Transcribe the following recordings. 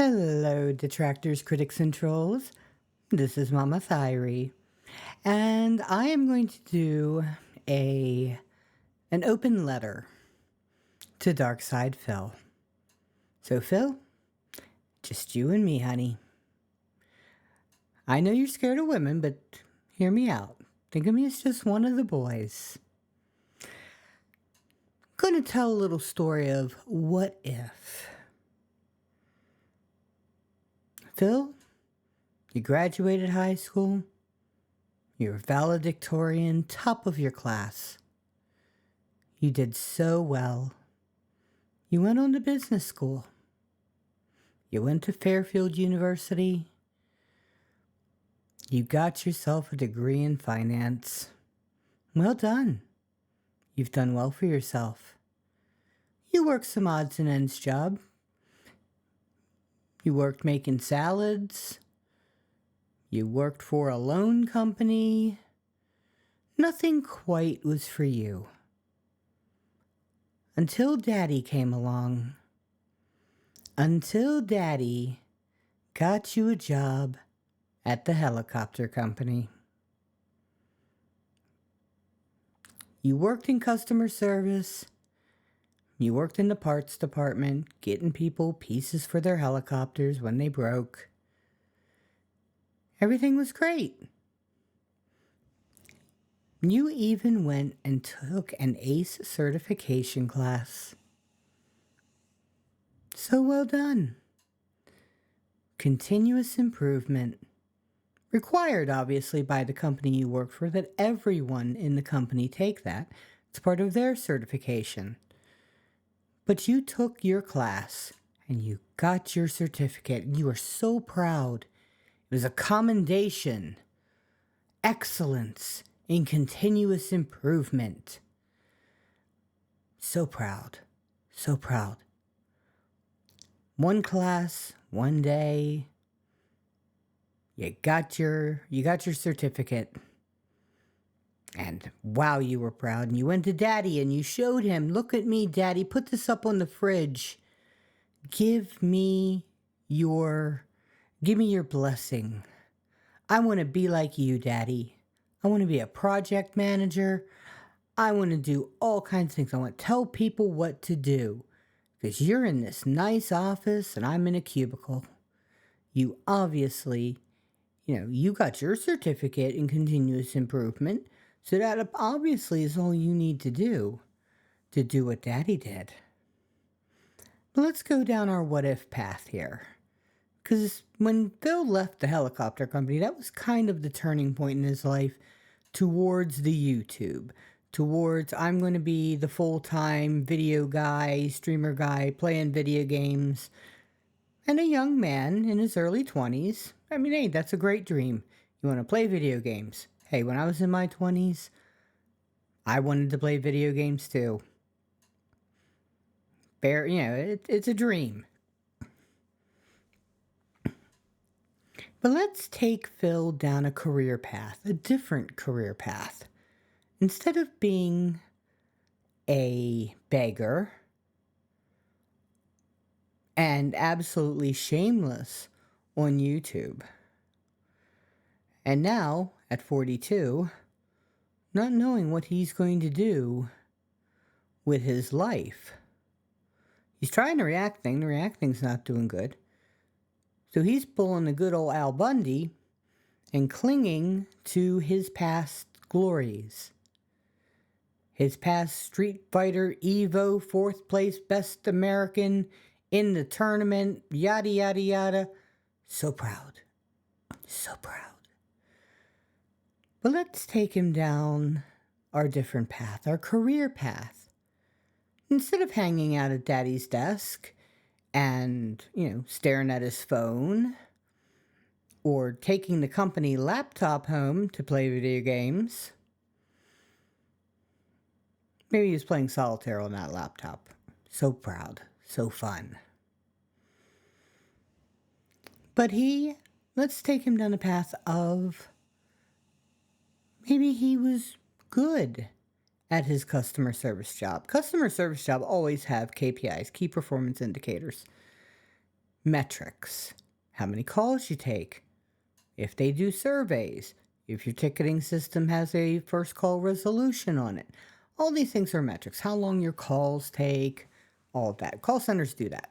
Hello, detractors, critics, and trolls. This is Mama Thyri, and I am going to do an open letter to Darkside Phil. So, Phil, just you and me, honey. I know you're scared of women, but hear me out. Think of me as just one of the boys. I'm going to tell a little story of what if. Phil, you graduated high school. You're valedictorian, top of your class. You did so well. You went on to business school. You went to Fairfield University. You got yourself a degree in finance. Well done. You've done well for yourself. You worked some odds and ends job. You worked making salads. You worked for a loan company. Nothing quite was for you. Until Daddy came along. Until Daddy got you a job at the helicopter company. You worked in customer service. You worked in the parts department, getting people pieces for their helicopters when they broke. Everything was great. You even went and took an ACE certification class. So well done. Continuous improvement. Required, obviously, by the company you work for, that everyone in the company take that. It's part of their certification. But you took your class and you got your certificate and you were so proud. It was a commendation. Excellence in continuous improvement. So proud. So proud. One class, one day, you got your certificate. And wow, you were proud. And you went to Daddy and you showed him, look at me, Daddy, put this up on the fridge. Give me your blessing. I want to be like you, Daddy. I want to be a project manager. I want to do all kinds of things. I want to tell people what to do. Because you're in this nice office and I'm in a cubicle. You obviously, you got your certificate in continuous improvement. So that obviously is all you need to do what Daddy did. But let's go down our what if path here. Because when Phil left the helicopter company, that was kind of the turning point in his life towards the YouTube. Towards, I'm going to be the full-time video guy, streamer guy, playing video games. And a young man in his early 20s. I mean, hey, that's a great dream. You want to play video games. Hey, when I was in my 20s, I wanted to play video games too. It's a dream. But let's take Phil down a career path, a different career path. Instead of being a beggar and absolutely shameless on YouTube, and now, at 42, not knowing what he's going to do with his life. He's trying the React thing. The React thing's not doing good. So he's pulling the good old Al Bundy and clinging to his past glories. His past Street Fighter Evo 4th place Best American in the tournament, yada, yada, yada. So proud. So proud. But let's take him down our different path, our career path. Instead of hanging out at Daddy's desk and, staring at his phone or taking the company laptop home to play video games. Maybe he was playing solitaire on that laptop. So proud. So fun. But let's take him down the path of maybe he was good at his customer service job. Customer service job always have KPIs, key performance indicators. metrics. How many calls you take. If they do surveys. If your ticketing system has a first call resolution on it. All these things are metrics. How long your calls take. All of that. Call centers do that.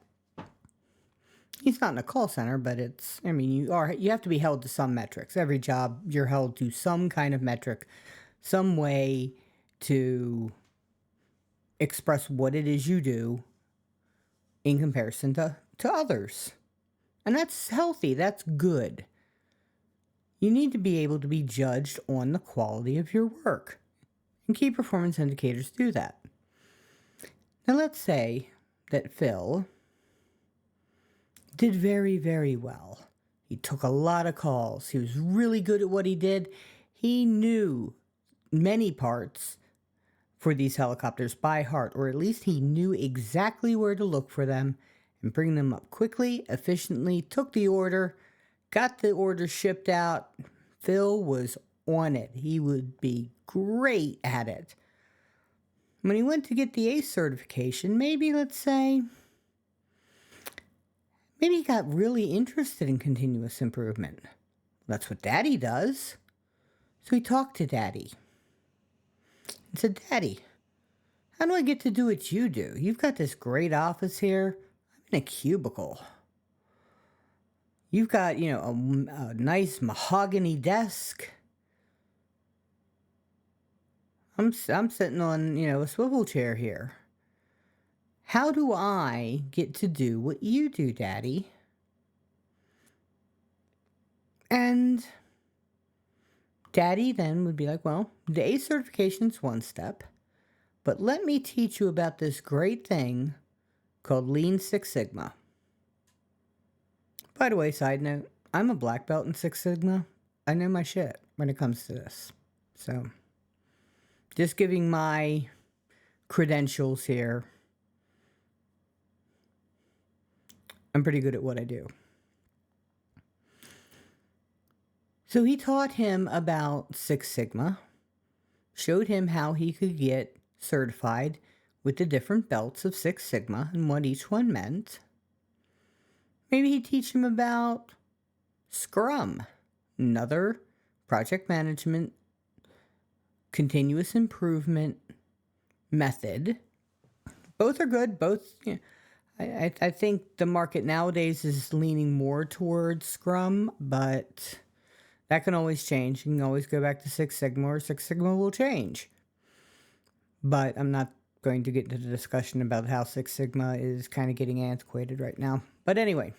He's not in a call center, but you have to be held to some metrics. Every job, you're held to some kind of metric, some way to express what it is you do in comparison to others. And that's healthy. That's good. You need to be able to be judged on the quality of your work. And key performance indicators do that. Now let's say that Phil did very, very well. He took a lot of calls. He was really good at what he did. He knew many parts for these helicopters by heart, or at least he knew exactly where to look for them and bring them up quickly, efficiently, took the order, got the order shipped out. Phil was on it. He would be great at it. When he went to get the ACE certification, maybe he got really interested in continuous improvement. That's what Daddy does. So he talked to Daddy and said, Daddy, how do I get to do what you do? You've got this great office here. I'm in a cubicle. You've got, a nice mahogany desk. I'm sitting on, a swivel chair here. How do I get to do what you do, Daddy? And Daddy then would be like, well, the ACE certification's one step, but let me teach you about this great thing called Lean Six Sigma. By the way, side note, I'm a black belt in Six Sigma. I know my shit when it comes to this. So, just giving my credentials here. I'm pretty good at what I do. So he taught him about Six Sigma, showed him how he could get certified with the different belts of Six Sigma and what each one meant. Maybe he'd teach him about Scrum, another project management, continuous improvement method. Both are good. Both, I think the market nowadays is leaning more towards Scrum, but that can always change. You can always go back to Six Sigma, or Six Sigma will change. But I'm not going to get into the discussion about how Six Sigma is kind of getting antiquated right now. But anyway,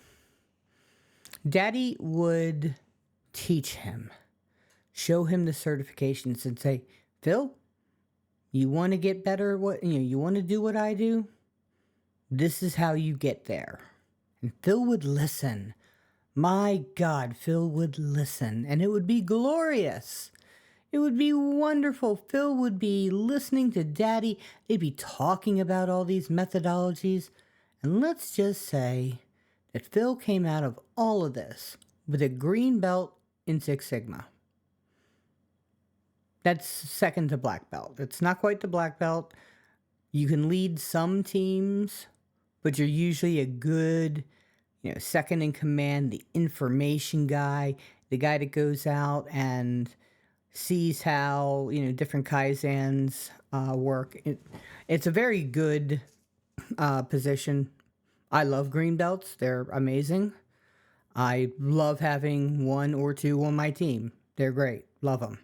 Daddy would teach him, show him the certifications and say, Phil, you want to get better at you want to do what I do? This is how you get there. And Phil would listen. My God, Phil would listen. And it would be glorious. It would be wonderful. Phil would be listening to Daddy. They'd be talking about all these methodologies. And let's just say that Phil came out of all of this with a green belt in Six Sigma. That's second to black belt. It's not quite the black belt. You can lead some teams, but you're usually a good, second in command, the information guy, the guy that goes out and sees how, different Kaizens work. It's a very good position. I love green belts. They're amazing. I love having one or two on my team. They're great. Love them.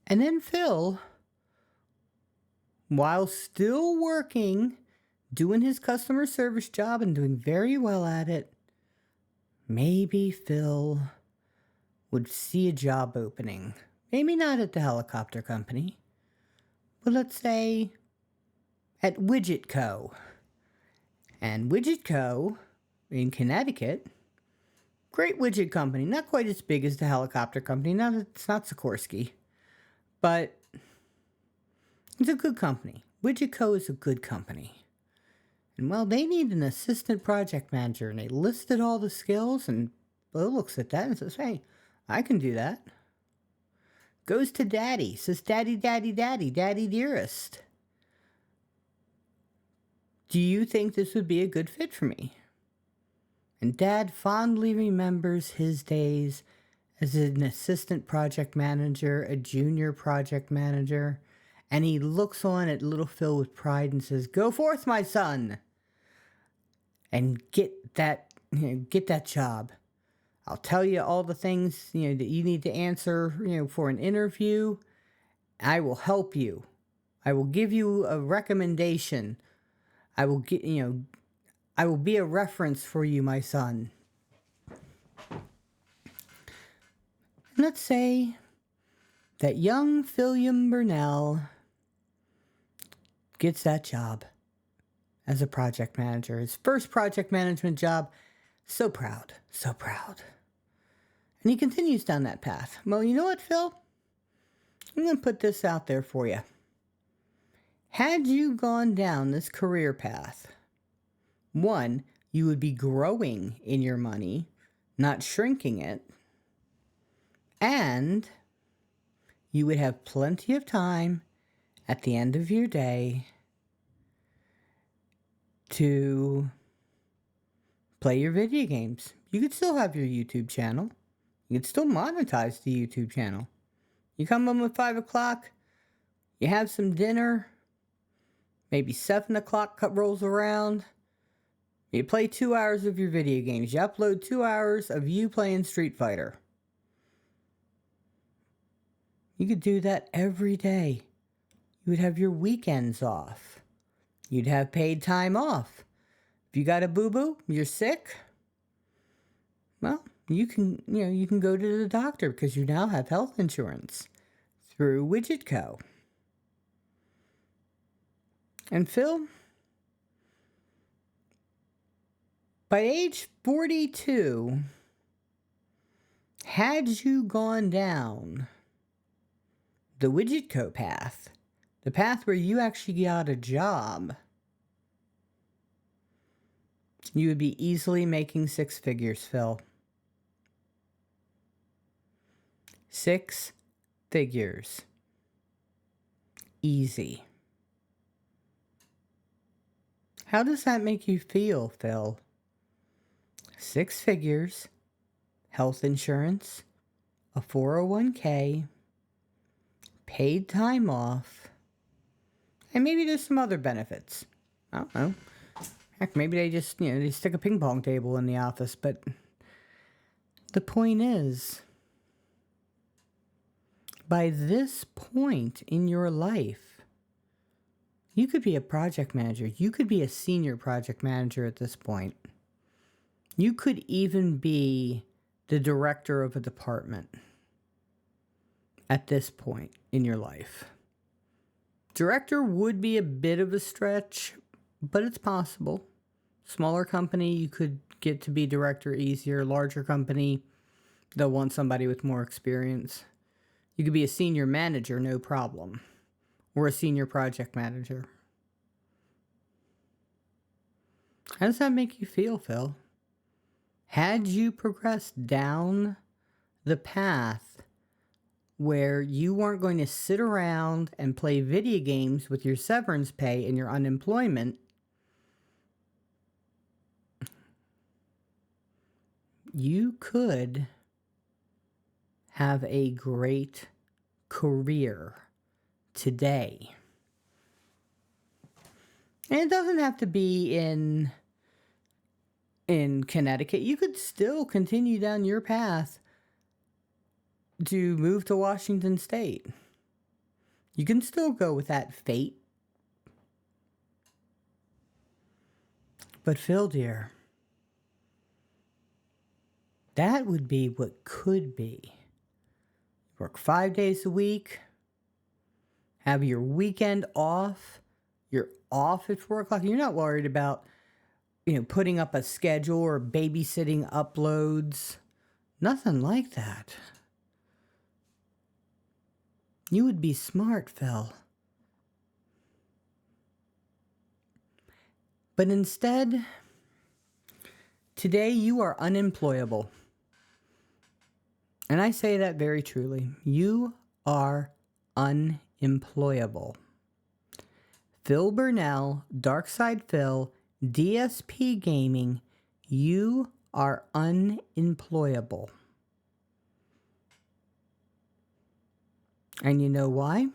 And then Phil, while still working, doing his customer service job and doing very well at it, maybe Phil would see a job opening. Maybe not at the helicopter company, but let's say at Widget Co. And Widget Co. in Connecticut, great widget company, not quite as big as the helicopter company. It's not Sikorsky, but it's a good company. Widget Co. is a good company. And well, they need an assistant project manager, and they listed all the skills, and Bill looks at that and says, hey, I can do that. Goes to Daddy, says, Daddy, Daddy, Daddy, Daddy dearest. Do you think this would be a good fit for me? And Dad fondly remembers his days as an assistant project manager, a junior project manager, and he looks on at little Phil with pride and says, "Go forth, my son, and get that job. I'll tell you all the things, that you need to answer, for an interview. I will help you. I will give you a recommendation. I will I will be a reference for you, my son." And let's say that young Phil Burnell gets that job as a project manager. His first project management job. So proud, so proud. And he continues down that path. Well, you know what, Phil? I'm going to put this out there for you. Had you gone down this career path, one, you would be growing in your money, not shrinking it. And you would have plenty of time at the end of your day to play your video games. You could still have your YouTube channel. You could still monetize the YouTube channel. You come home at 5 o'clock, you have some dinner, maybe 7 o'clock rolls around, you play 2 hours of your video games. You upload 2 hours of you playing Street Fighter. You could do that every day. You would have your weekends off. You'd have paid time off. If you got a boo-boo, you're sick, well, you can go to the doctor because you now have health insurance through Widget Co. And Phil, by age 42, had you gone down the Widget Co path, the path where you actually got a job, you would be easily making 6 figures, Phil. 6 figures. Easy. How does that make you feel, Phil? 6 figures, health insurance, a 401k, paid time off, and maybe there's some other benefits. I don't know. Heck, maybe they just, they stick a ping pong table in the office, but the point is, by this point in your life, you could be a project manager. You could be a senior project manager at this point. You could even be the director of a department at this point in your life. Director would be a bit of a stretch, but it's possible. Smaller company, you could get to be director easier. Larger company, they'll want somebody with more experience. You could be a senior manager, no problem. Or a senior project manager. How does that make you feel, Phil? Had you progressed down the path where you weren't going to sit around and play video games with your severance pay and your unemployment, you could have a great career today. And it doesn't have to be in Connecticut. You could still continue down your path to move to Washington State. You can still go with that fate. But Phil, dear, that would be what could be. Work 5 days a week. Have your weekend off. You're off at 4 o'clock. You're not worried about, putting up a schedule or babysitting uploads. Nothing like that. You would be smart, Phil. But instead, today you are unemployable. And I say that very truly. You are unemployable. Phil Burnell, Darkside Phil, DSP Gaming, you are unemployable. And you know why?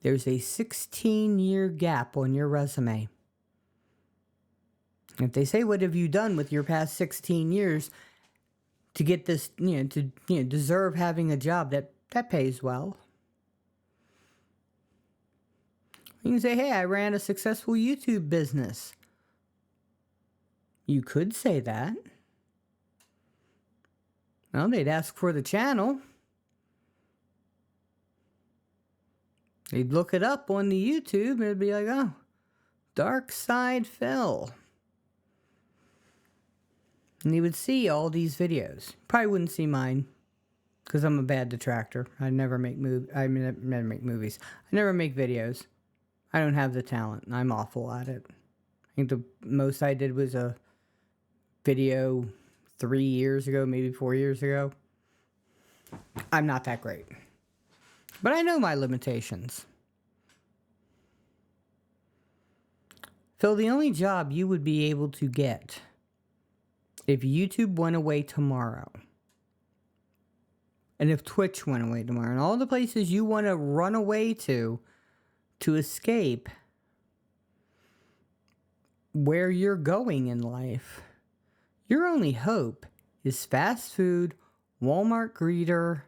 There's a 16-year gap on your resume. If they say, what have you done with your past 16 years to get this, to deserve having a job that pays well? You can say, hey, I ran a successful YouTube business. You could say that. Well, they'd ask for the channel. They'd look it up on the YouTube and it'd be like, oh, Darkside Phil. And you would see all these videos. Probably wouldn't see mine because I'm a bad detractor. I never make movies. I never make videos. I don't have the talent. I'm awful at it. I think the most I did was a video 3 years ago, maybe 4 years ago. I'm not that great. But I know my limitations. Phil, the only job you would be able to get if YouTube went away tomorrow, and if Twitch went away tomorrow, and all the places you want to run away to escape where you're going in life, your only hope is fast food, Walmart greeter,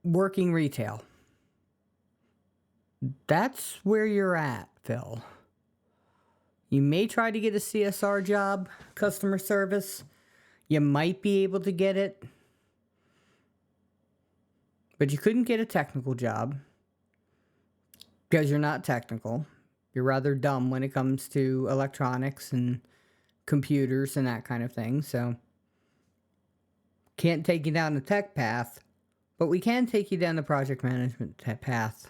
working retail. That's where you're at, Phil. You may try to get a CSR job, customer service. You might be able to get it. But you couldn't get a technical job because you're not technical. You're rather dumb when it comes to electronics and computers and that kind of thing. So, can't take you down the tech path, but we can take you down the project management path,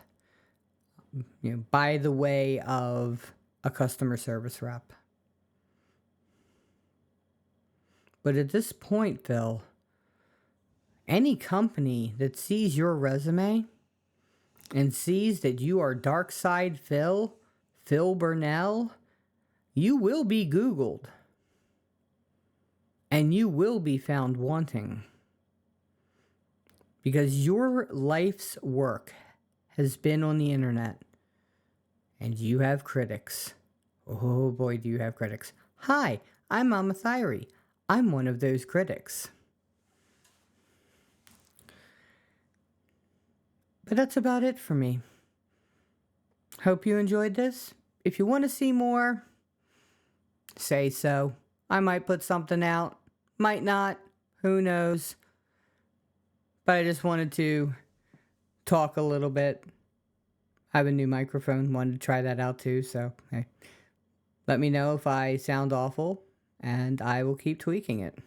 by the way of a customer service rep. But at this point, Phil, any company that sees your resume and sees that you are Darkside Phil Burnell, you will be Googled. And you will be found wanting. Because your life's work has been on the internet. And you have critics. Oh boy, do you have critics. Hi, I'm Mama Thyri. I'm one of those critics. But that's about it for me. Hope you enjoyed this. If you want to see more, say so. I might put something out. Might not. Who knows? But I just wanted to talk a little bit. I have a new microphone. Wanted to try that out too. So, hey. Let me know if I sound awful. And I will keep tweaking it.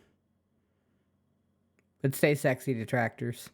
But stay sexy, detractors.